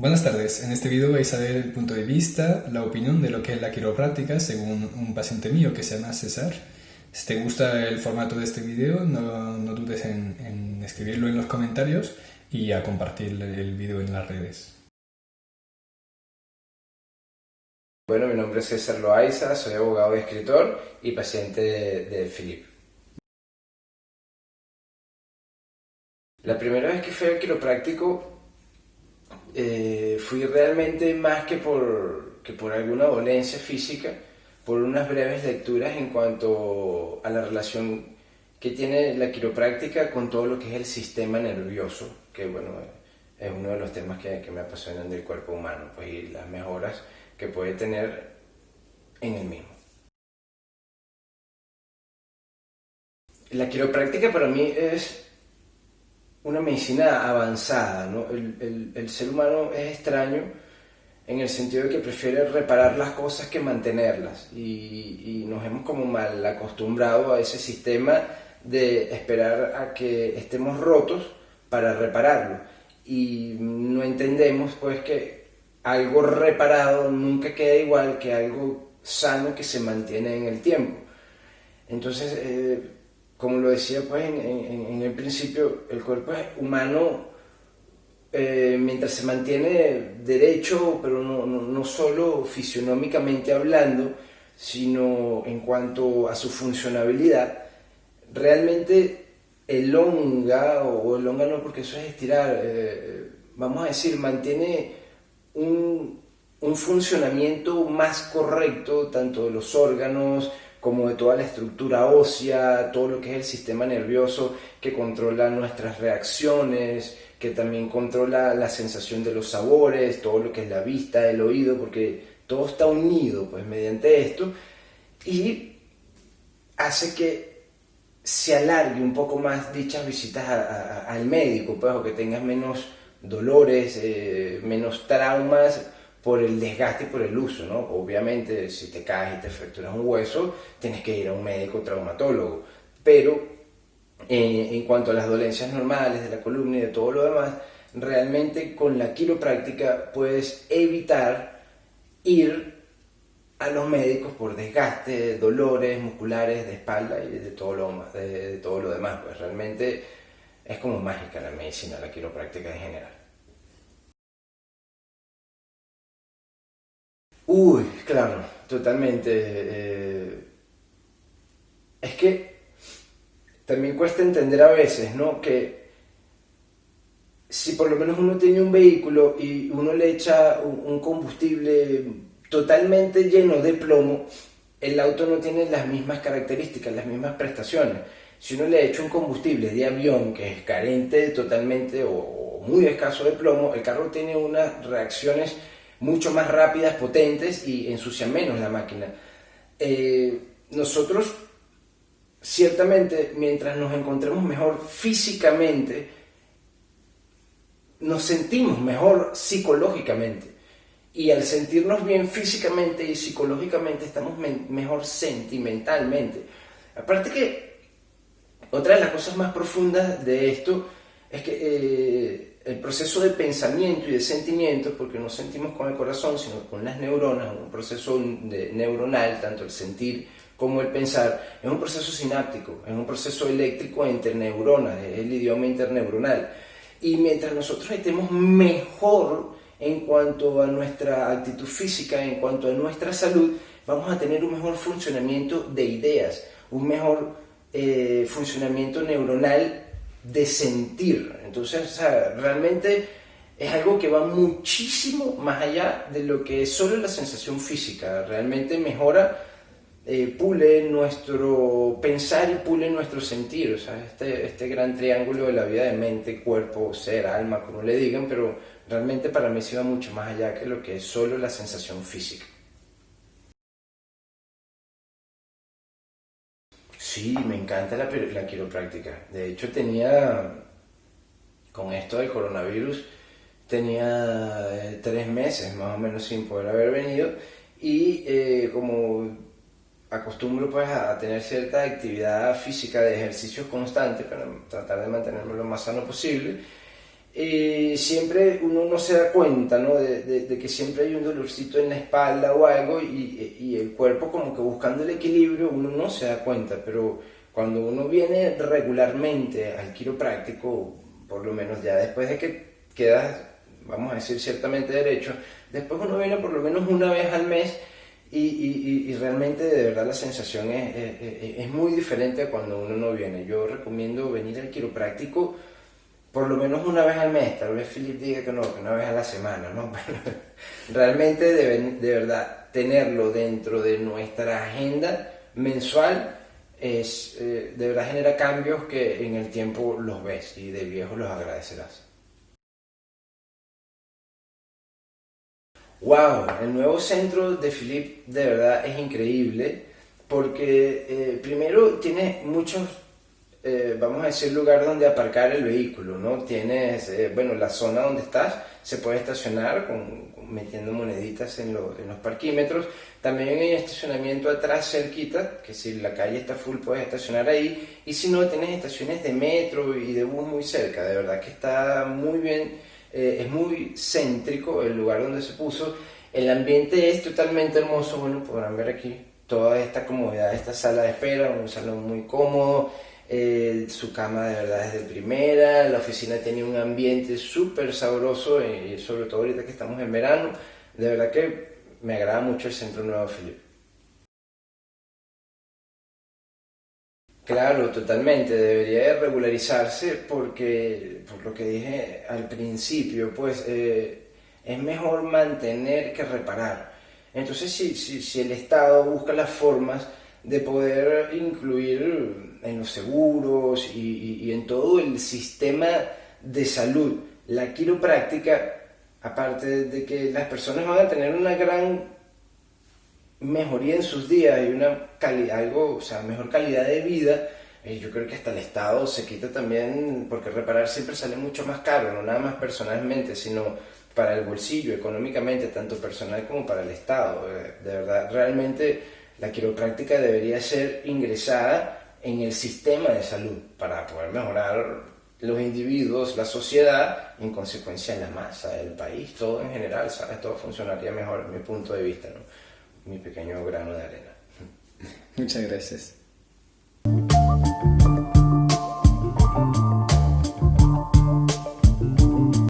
Buenas tardes, en este vídeo vais a ver el punto de vista, la opinión de lo que es la quiropráctica según un paciente mío que se llama César. Si te gusta el formato de este vídeo, no dudes en escribirlo en los comentarios y a compartir el vídeo en las redes. Bueno, mi nombre es César Loaiza, soy abogado y escritor y paciente de Philip. La primera vez que fui al quiropráctico fui realmente más que por alguna dolencia física, por unas breves lecturas en cuanto a la relación que tiene la quiropráctica con todo lo que es el sistema nervioso, que bueno, es uno de los temas que me apasionan del cuerpo humano, pues, y las mejoras que puede tener en el mismo. La quiropráctica para mí es una medicina avanzada, ¿no? El ser humano es extraño en el sentido de que prefiere reparar las cosas que mantenerlas y nos hemos como mal acostumbrado a ese sistema de esperar a que estemos rotos para repararlo y no entendemos pues que algo reparado nunca queda igual que algo sano que se mantiene en el tiempo. Entonces, como lo decía pues en el principio, el cuerpo humano, mientras se mantiene derecho, pero no solo fisionómicamente hablando, sino en cuanto a su funcionabilidad, realmente elonga, o elonga no porque eso es estirar, vamos a decir, mantiene un funcionamiento más correcto tanto de los órganos como de toda la estructura ósea, todo lo que es el sistema nervioso que controla nuestras reacciones, que también controla la sensación de los sabores, todo lo que es la vista, el oído, porque todo está unido pues mediante esto y hace que se alargue un poco más dichas visitas al médico, pues, o que tengas menos dolores, menos traumas por el desgaste y por el uso, ¿no? Obviamente, si te caes y te fracturas un hueso, tienes que ir a un médico traumatólogo, pero en cuanto a las dolencias normales de la columna y de todo lo demás, realmente con la quiropráctica puedes evitar ir a los médicos por desgaste, dolores musculares de espalda y de todo lo demás. Pues realmente es como mágica la medicina, la quiropráctica en general. Uy, claro, totalmente. Es que también cuesta entender a veces, ¿no? Que si por lo menos uno tiene un vehículo y uno le echa un combustible totalmente lleno de plomo, el auto no tiene las mismas características, las mismas prestaciones. Si uno le echa un combustible de avión que es carente totalmente o muy escaso de plomo, el carro tiene unas reacciones mucho más rápidas, potentes y ensucia menos la máquina. Nosotros, ciertamente, mientras nos encontremos mejor físicamente, nos sentimos mejor psicológicamente. Y al sentirnos bien físicamente y psicológicamente, estamos mejor sentimentalmente. Aparte que otra de las cosas más profundas de esto es que el proceso de pensamiento y de sentimiento, porque no sentimos con el corazón, sino con las neuronas, un proceso neuronal, tanto el sentir como el pensar, es un proceso sináptico, es un proceso eléctrico entre neuronas, es el idioma interneuronal. Y mientras nosotros estemos mejor en cuanto a nuestra actitud física, en cuanto a nuestra salud, vamos a tener un mejor funcionamiento de ideas, un mejor funcionamiento neuronal de sentir. Entonces, o sea, realmente es algo que va muchísimo más allá de lo que es solo la sensación física. Realmente mejora, pule nuestro pensar y pule nuestro sentir. O sea, este gran triángulo de la vida de mente, cuerpo, ser, alma, como le digan, pero realmente para mí se va mucho más allá que lo que es solo la sensación física. Sí, me encanta la quiropráctica. De hecho, con esto del coronavirus, tenía 3 meses más o menos sin poder haber venido y como acostumbro pues a tener cierta actividad física de ejercicios constantes para tratar de mantenerme lo más sano posible, siempre uno no se da cuenta, ¿no? de que siempre hay un dolorcito en la espalda o algo y el cuerpo como que buscando el equilibrio uno no se da cuenta, pero cuando uno viene regularmente al quiropráctico, por lo menos ya después de que quedas, vamos a decir, ciertamente derecho, después uno viene por lo menos una vez al mes y realmente de verdad la sensación es muy diferente a cuando uno no viene. Yo recomiendo venir al quiropráctico por lo menos una vez al mes. Tal vez Philip diga que no, que una vez a la semana, ¿no? Pero realmente de verdad tenerlo dentro de nuestra agenda mensual de verdad genera cambios que en el tiempo los ves y de viejo los agradecerás. Wow, el nuevo centro de Philip de verdad es increíble porque primero tiene muchos, vamos a decir, lugar donde aparcar el vehículo, ¿no? Tienes, bueno, la zona donde estás se puede estacionar metiendo moneditas en los parquímetros. También hay estacionamiento atrás cerquita, que si la calle está full puedes estacionar ahí. Y si no, tienes estaciones de metro y de bus muy cerca. De verdad que está muy bien. Es muy céntrico el lugar donde se puso. El ambiente es totalmente hermoso. Bueno, podrán ver aquí toda esta comodidad, esta sala de espera, un salón muy cómodo. Su cama de verdad es de primera. La oficina tiene un ambiente súper sabroso, y sobre todo ahorita que estamos en verano. De verdad que me agrada mucho el Centro Nuevo Philip. Claro, totalmente, debería de regularizarse porque, por lo que dije al principio, pues es mejor mantener que reparar. Entonces, si el Estado busca las formas de poder incluir en los seguros y en todo el sistema de salud la quiropráctica, aparte de que las personas van a tener una gran mejoría en sus días y una algo, o sea, mejor calidad de vida, yo creo que hasta el Estado se quita también, porque reparar siempre sale mucho más caro, no nada más personalmente, sino para el bolsillo, económicamente, tanto personal como para el Estado. De verdad, realmente la quiropráctica debería ser ingresada en el sistema de salud para poder mejorar los individuos, la sociedad, en consecuencia la masa, el país, todo en general, ¿sabes? Todo funcionaría mejor, desde mi punto de vista, ¿no? Mi pequeño grano de arena. Muchas gracias.